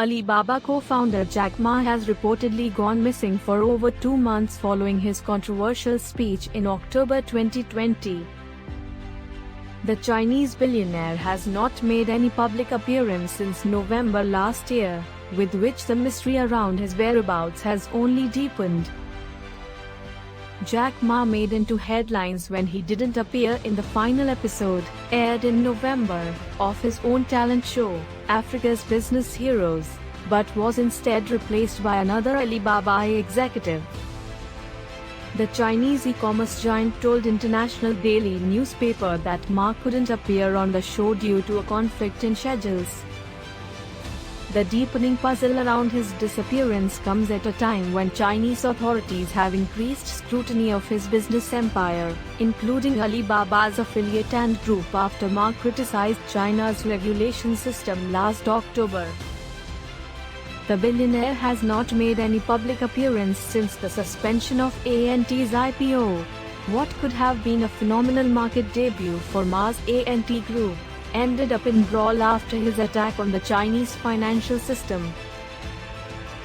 Alibaba co-founder Jack Ma has reportedly gone missing for over 2 months following his controversial speech in October 2020. The Chinese billionaire has not made any public appearance since November last year, with which the mystery around his whereabouts has only deepened. Jack Ma made into headlines when he didn't appear in the final episode, aired in November, of his own talent show, Africa's Business Heroes, but was instead replaced by another Alibaba executive. The Chinese e-commerce giant told international daily newspaper that Ma couldn't appear on the show due to a conflict in schedules. The deepening puzzle around his disappearance comes at a time when Chinese authorities have increased scrutiny of his business empire, including Alibaba's affiliate and group after Ma criticized China's regulation system last October. The billionaire has not made any public appearance since the suspension of ANT's IPO. What could have been a phenomenal market debut for Ma's ANT Group ended up in brawl after his attack on the Chinese financial system.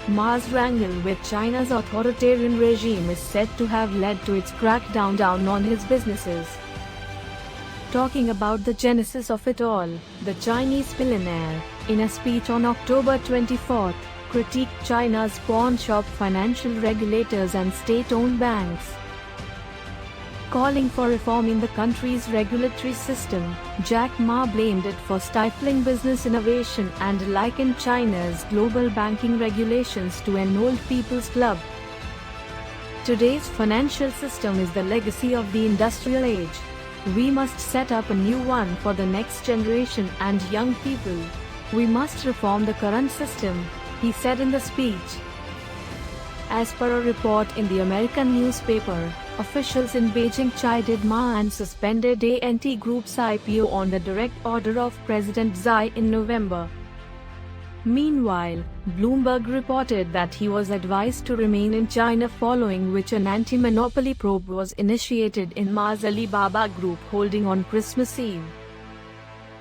Ma's wrangle with China's authoritarian regime is said to have led to its crackdown on his businesses. Talking about the genesis of it all, the Chinese billionaire, in a speech on October 24, critiqued China's pawn-shop financial regulators and state-owned banks. Calling for reform in the country's regulatory system, Jack Ma blamed it for stifling business innovation and likened China's global banking regulations to an old people's club. Today's financial system is the legacy of the industrial age. We must set up a new one for the next generation and young people. We must reform the current system, he said in the speech. As per a report in the American newspaper, officials in Beijing chided Ma and suspended ANT Group's IPO on the direct order of President Xi in November. Meanwhile, Bloomberg reported that he was advised to remain in China, following which an anti-monopoly probe was initiated in Ma's Alibaba Group holding on Christmas Eve.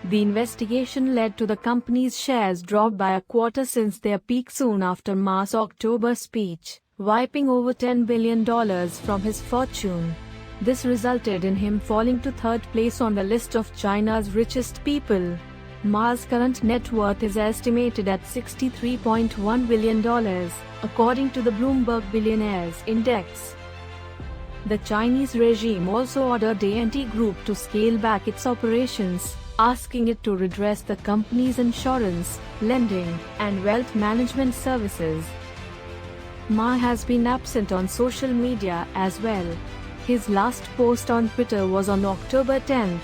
The investigation led to the company's shares drop by a quarter since their peak soon after Ma's October speech, wiping over $10 billion from his fortune. This resulted in him falling to third place on the list of China's richest people. Ma's current net worth is estimated at $63.1 billion, according to the Bloomberg Billionaires Index. The Chinese regime also ordered ANT Group to scale back its operations, asking it to redress the company's insurance, lending, and wealth management services. Ma has been absent on social media as well. His last post on Twitter was on October 10,